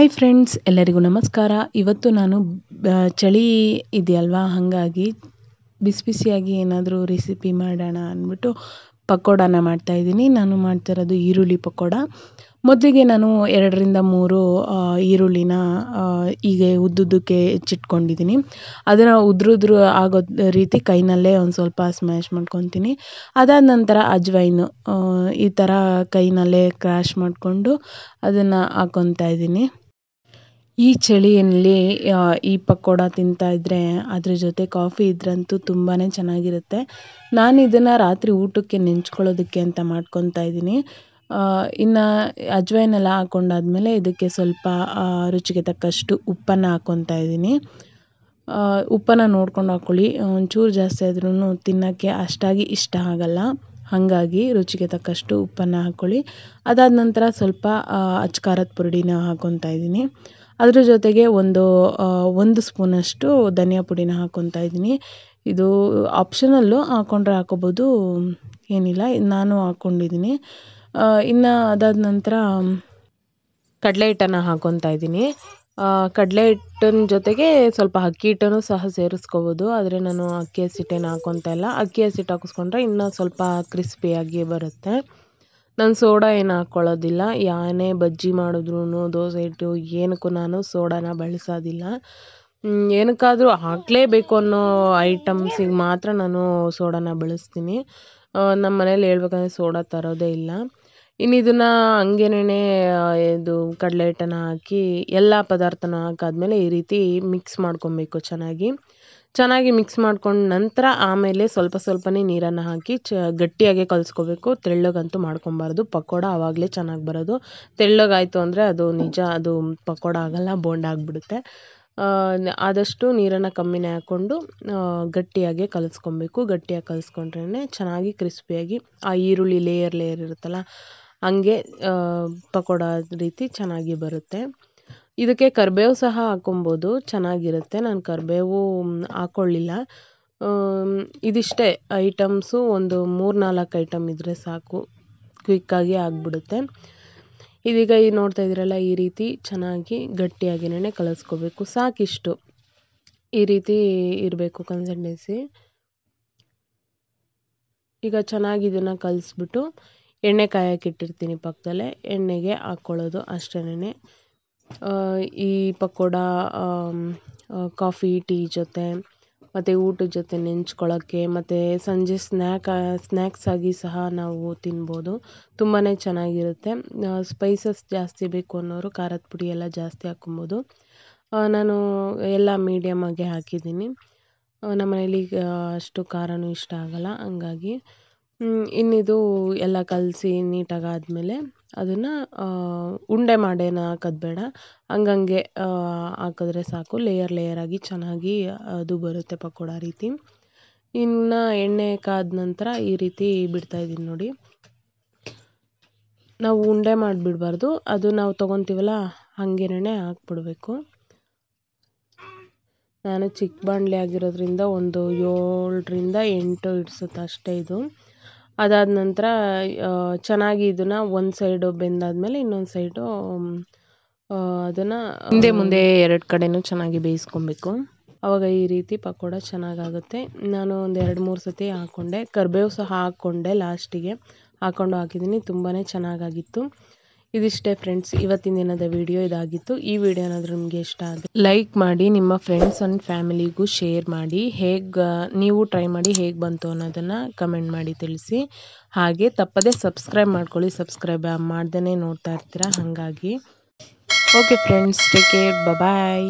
Hi friends, ಎಲ್ಲರಿಗೂ ನಮಸ್ಕಾರ. ಇವತ್ತು ನಾನು ಚಳಿ ಇದೆಯಲ್ವಾ, ಹಾಗಾಗಿ ಬಿಸಿ ಬಿಸಿಯಾಗಿ ಏನಾದರೂ ರೆಸಿಪಿ ಮಾಡೋಣ ಅಂದ್ಬಿಟ್ಟು ಪಕೋಡಾನ ಮಾಡ್ತಾಯಿದ್ದೀನಿ. ನಾನು ಮಾಡ್ತಿರೋದು ಈರುಳ್ಳಿ ಪಕೋಡ. ಮೊದಲಿಗೆ ನಾನು 2ರಿಂದ 3 ಈರುಳ್ಳಿನ ಹೀಗೆ ಉದ್ದುದ್ದಕ್ಕೆ ಹೆಚ್ಚಿಟ್ಕೊಂಡಿದ್ದೀನಿ. ಅದನ್ನು ಉದುರು ಆಗೋ ರೀತಿ ಕೈನಲ್ಲೇ ಒಂದು ಸ್ವಲ್ಪ ಸ್ಮ್ಯಾಶ್ ಮಾಡ್ಕೊತೀನಿ. ಅದಾದ ನಂತರ ಅಜ್ವೈನು ಈ ಥರ ಕೈನಲ್ಲೇ ಕ್ರಾಶ್ ಮಾಡಿಕೊಂಡು ಅದನ್ನು ಹಾಕ್ಕೊತಾ ಇದ್ದೀನಿ. ಈ ಚಳಿಯಲ್ಲಿ ಈ ಪಕೋಡ ತಿಂತಾಯಿದ್ರೆ ಅದ್ರ ಜೊತೆ ಕಾಫಿ ಇದ್ರಂತೂ ತುಂಬಾ ಚೆನ್ನಾಗಿರುತ್ತೆ. ನಾನು ಇದನ್ನು ರಾತ್ರಿ ಊಟಕ್ಕೆ ನೆಂಚ್ಕೊಳ್ಳೋದಕ್ಕೆ ಅಂತ ಮಾಡ್ಕೊತಾ ಇದ್ದೀನಿ. ಇನ್ನು ಅಜ್ವೈನೆಲ್ಲ ಹಾಕ್ಕೊಂಡಾದ್ಮೇಲೆ ಇದಕ್ಕೆ ಸ್ವಲ್ಪ ರುಚಿಗೆ ತಕ್ಕಷ್ಟು ಉಪ್ಪನ್ನು ಹಾಕ್ಕೊತಾ ಇದ್ದೀನಿ. ಉಪ್ಪನ್ನು ನೋಡ್ಕೊಂಡು ಹಾಕ್ಕೊಳ್ಳಿ. ಒಂಚೂರು ಜಾಸ್ತಿ ಆದ್ರೂ ತಿನ್ನೋಕ್ಕೆ ಅಷ್ಟಾಗಿ ಇಷ್ಟ ಆಗಲ್ಲ, ಹಾಗಾಗಿ ರುಚಿಗೆ ತಕ್ಕಷ್ಟು ಉಪ್ಪನ್ನು ಹಾಕ್ಕೊಳ್ಳಿ. ಅದಾದ ನಂತರ ಸ್ವಲ್ಪ ಅಚ್ಚ ಖಾರದ ಪುಡಿನ ಹಾಕ್ಕೊತಾ ಇದ್ದೀನಿ. ಅದ್ರ ಜೊತೆಗೆ ಒಂದು ಸ್ಪೂನಷ್ಟು ಧನಿಯಾ ಪುಡಿನ ಹಾಕ್ಕೊತಾ ಇದ್ದೀನಿ. ಇದು ಆಪ್ಷನಲ್ಲು, ಹಾಕ್ಕೊಂಡ್ರೆ ಹಾಕ್ಕೋಬೋದು, ಏನಿಲ್ಲ. ನಾನು ಹಾಕ್ಕೊಂಡಿದ್ದೀನಿ. ಇನ್ನು ಅದಾದ ನಂತರ ಕಡಲೆ ಹಿಟ್ಟನ್ನು ಹಾಕ್ಕೊತಾ ಇದ್ದೀನಿ. ಕಡಲೆ ಹಿಟ್ಟಿನ ಜೊತೆಗೆ ಸ್ವಲ್ಪ ಅಕ್ಕಿ ಹಿಟ್ಟನ್ನು ಸಹ ಸೇರಿಸ್ಕೋಬೋದು, ಆದರೆ ನಾನು ಅಕ್ಕಿ ಹಸಿಟ್ಟೇನು ಹಾಕ್ಕೊತಾ ಇಲ್ಲ. ಅಕ್ಕಿ ಹಸಿಟ್ಟು ಹಾಕಿಸ್ಕೊಂಡ್ರೆ ಇನ್ನೂ ಸ್ವಲ್ಪ ಕ್ರಿಸ್ಪಿಯಾಗಿ ಬರುತ್ತೆ. ನಾನು ಸೋಡಾ ಏನು ಹಾಕ್ಕೊಳ್ಳೋದಿಲ್ಲ. ಏನೇ ಬಜ್ಜಿ ಮಾಡಿದ್ರೂ, ದೋಸೆ ಹಿಟ್ಟು ಏನಕ್ಕೂ ನಾನು ಸೋಡಾನ ಬಳಸೋದಿಲ್ಲ. ಏನಕ್ಕಾದರೂ ಹಾಕಲೇಬೇಕು ಅನ್ನೋ ಐಟಮ್ಸಿಗೆ ಮಾತ್ರ ನಾನು ಸೋಡಾನ ಬಳಸ್ತೀನಿ. ನಮ್ಮ ಮನೇಲಿ ಹೇಳ್ಬೇಕಂದ್ರೆ ಸೋಡಾ ತರೋದೇ ಇಲ್ಲ. ಇನ್ನು ಇದನ್ನು ಹಂಗೇನೆ ಇದು ಕಡಲೆ ಹಿಟ್ಟನ್ನು ಹಾಕಿ ಎಲ್ಲ ಪದಾರ್ಥನ ಹಾಕಾದ್ಮೇಲೆ ಈ ರೀತಿ ಮಿಕ್ಸ್ ಮಾಡ್ಕೊಬೇಕು. ಚೆನ್ನಾಗಿ ಮಿಕ್ಸ್ ಮಾಡ್ಕೊಂಡು ನಂತರ ಆಮೇಲೆ ಸ್ವಲ್ಪನೇ ನೀರನ್ನು ಹಾಕಿ ಗಟ್ಟಿಯಾಗೆ ಕಲಿಸ್ಕೋಬೇಕು. ತೆಳ್ಳಗಂತೂ ಮಾಡ್ಕೊಬಾರ್ದು, ಪಕೋಡ ಆವಾಗಲೇ ಚೆನ್ನಾಗಿ ಬರೋದು. ತೆಳ್ಳಗಾಯಿತು ಅಂದರೆ ಅದು ಪಕೋಡ ಆಗಲ್ಲ, ಬೋಂಡ ಆಗಿಬಿಡುತ್ತೆ. ಆದಷ್ಟು ನೀರನ್ನು ಕಮ್ಮಿನೇ ಹಾಕ್ಕೊಂಡು ಗಟ್ಟಿಯಾಗೆ ಕಲಿಸ್ಕೊಬೇಕು. ಗಟ್ಟಿಯಾಗಿ ಕಲಿಸ್ಕೊಂಡ್ರೇ ಚೆನ್ನಾಗಿ ಕ್ರಿಸ್ಪಿಯಾಗಿ ಆ ಈರುಳ್ಳಿ ಲೇಯರ್ ಇರುತ್ತಲ್ಲ, ಹಂಗೆ ಪಕೋಡ ರೀತಿ ಚೆನ್ನಾಗಿ ಬರುತ್ತೆ. ಇದಕ್ಕೆ ಕರಿಬೇವು ಸಹ ಹಾಕ್ಕೊಬೋದು, ಚೆನ್ನಾಗಿರುತ್ತೆ. ನಾನು ಕರಿಬೇವು ಹಾಕ್ಕೊಳ್ಳಿಲ್ಲ. ಇದಿಷ್ಟೇ ಐಟಮ್ಸು, ಒಂದು 3-4 ಐಟಮ್ ಇದ್ದರೆ ಸಾಕು, ಕ್ವಿಕ್ಕಾಗಿ ಆಗಿಬಿಡುತ್ತೆ. ಇದೀಗ ನೋಡ್ತಾ ಇದ್ದೀರಲ್ಲ, ಈ ರೀತಿ ಚೆನ್ನಾಗಿ ಗಟ್ಟಿಯಾಗಿನೇ ಕಲಿಸ್ಕೋಬೇಕು. ಸಾಕಿಷ್ಟು ಈ ರೀತಿ ಇರಬೇಕು ಕನ್ಸಿಸ್ಟೆನ್ಸಿ. ಈಗ ಚೆನ್ನಾಗಿ ಇದನ್ನು ಕಲಿಸ್ಬಿಟ್ಟು ಎಣ್ಣೆ ಕಾಯಕ್ಕೆ ಇಟ್ಟಿರ್ತೀನಿ ಪಕ್ಕದಲ್ಲೇ, ಎಣ್ಣೆಗೆ ಹಾಕ್ಕೊಳ್ಳೋದು ಅಷ್ಟೇನೆ. ಈ ಪಕೋಡ ಕಾಫಿ ಟೀ ಜೊತೆ ಮತ್ತು ಊಟದ ಜೊತೆ ನೆಂಚ್ಕೊಳ್ಳೋಕ್ಕೆ, ಮತ್ತು ಸಂಜೆ ಸ್ನ್ಯಾಕ್ಸ್ ಆಗಿ ಸಹ ನಾವು ತಿನ್ಬೋದು. ತುಂಬಾ ಚೆನ್ನಾಗಿರುತ್ತೆ. ಸ್ಪೈಸಸ್ ಜಾಸ್ತಿ ಬೇಕು ಅನ್ನೋರು ಖಾರದ ಪುಡಿ ಎಲ್ಲ ಜಾಸ್ತಿ ಹಾಕ್ಕೊಬೋದು. ನಾನು ಎಲ್ಲ ಮೀಡಿಯಮ್ ಆಗಿ ಹಾಕಿದ್ದೀನಿ. ನಮ್ಮ ಮನೇಲಿ ಅಷ್ಟು ಖಾರನೂ ಇಷ್ಟ ಆಗಲ್ಲ, ಹಂಗಾಗಿ. ಇನ್ನಿದು ಎಲ್ಲ ಕಲಸಿ ನೀಟಾಗಿ ಆದಮೇಲೆ ಅದನ್ನು ಉಂಡೆ ಮಾಡೇನು ಹಾಕೋದು ಬೇಡ, ಹಂಗಂಗೆ ಹಾಕಿದ್ರೆ ಸಾಕು. ಲೇಯರ್ ಆಗಿ ಚೆನ್ನಾಗಿ ಅದು ಬರುತ್ತೆ ಪಕೋಡ ರೀತಿ. ಇನ್ನು ಎಣ್ಣೆ ಕಾದ ನಂತರ ಈ ರೀತಿ ಬಿಡ್ತಾಯಿದ್ದೀನಿ ನೋಡಿ. ನಾವು ಉಂಡೆ ಮಾಡಿಬಿಡಬಾರ್ದು, ಅದು ನಾವು ತೊಗೊತೀವಲ್ಲ ಹಾಗೇನೆ ಹಾಕ್ಬಿಡ್ಬೇಕು. ನಾನು ಚಿಕ್ಕ ಬಾಣಲೆ ಆಗಿರೋದ್ರಿಂದ ಒಂದು 7ರಿಂದ 8 ಇಡಿಸುತ್ತೆ ಅಷ್ಟೇ ಇದು. ಅದಾದ ನಂತರ ಚೆನ್ನಾಗಿ ಇದನ್ನು ಒಂದು ಸೈಡು ಬೆಂದಾದ್ಮೇಲೆ ಇನ್ನೊಂದು ಸೈಡು ಅದನ್ನು ಮುಂದೆ 2 ಕಡೆನೂ ಚೆನ್ನಾಗಿ ಬೇಯಿಸ್ಕೊಬೇಕು. ಆವಾಗ ಈ ರೀತಿ ಪಕೋಡ ಚೆನ್ನಾಗಾಗುತ್ತೆ. ನಾನು ಒಂದು 2-3 ಸತಿ ಹಾಕ್ಕೊಂಡೆ. ಕರಿಬೇವು ಸಹ ಹಾಕ್ಕೊಂಡೆ, ಲಾಸ್ಟಿಗೆ ಹಾಕಿದ್ದೀನಿ. ತುಂಬಾ ಚೆನ್ನಾಗಾಗಿತ್ತು. ಇದಿಷ್ಟೇ ಫ್ರೆಂಡ್ಸ್, ಇವತ್ತಿನ ದಿನದ ವಿಡಿಯೋ ಇದಾಗಿತ್ತು. ಈ ವಿಡಿಯೋ ಏನಾದರೂ ನಿಮಗೆ ಇಷ್ಟ ಆದರೆ ಲೈಕ್ ಮಾಡಿ, ನಿಮ್ಮ ಫ್ರೆಂಡ್ಸ್ ಆ್ಯಂಡ್ ಫ್ಯಾಮಿಲಿಗೂ ಶೇರ್ ಮಾಡಿ. ನೀವು ಟ್ರೈ ಮಾಡಿ ಹೇಗೆ ಬಂತು ಅನ್ನೋದನ್ನು ಕಮೆಂಟ್ ಮಾಡಿ ತಿಳಿಸಿ. ಹಾಗೆ ತಪ್ಪದೇ ಸಬ್ಸ್ಕ್ರೈಬ್ ಮಾಡ್ಕೊಳ್ಳಿ. ಸಬ್ಸ್ಕ್ರೈಬ್ ಮಾಡ್ದೇ ನೋಡ್ತಾ ಇರ್ತೀರ, ಹಾಗಾಗಿ. ಓಕೆ ಫ್ರೆಂಡ್ಸ್, ಟೇಕ್ ಕೇರ್, ಬಾಯ್.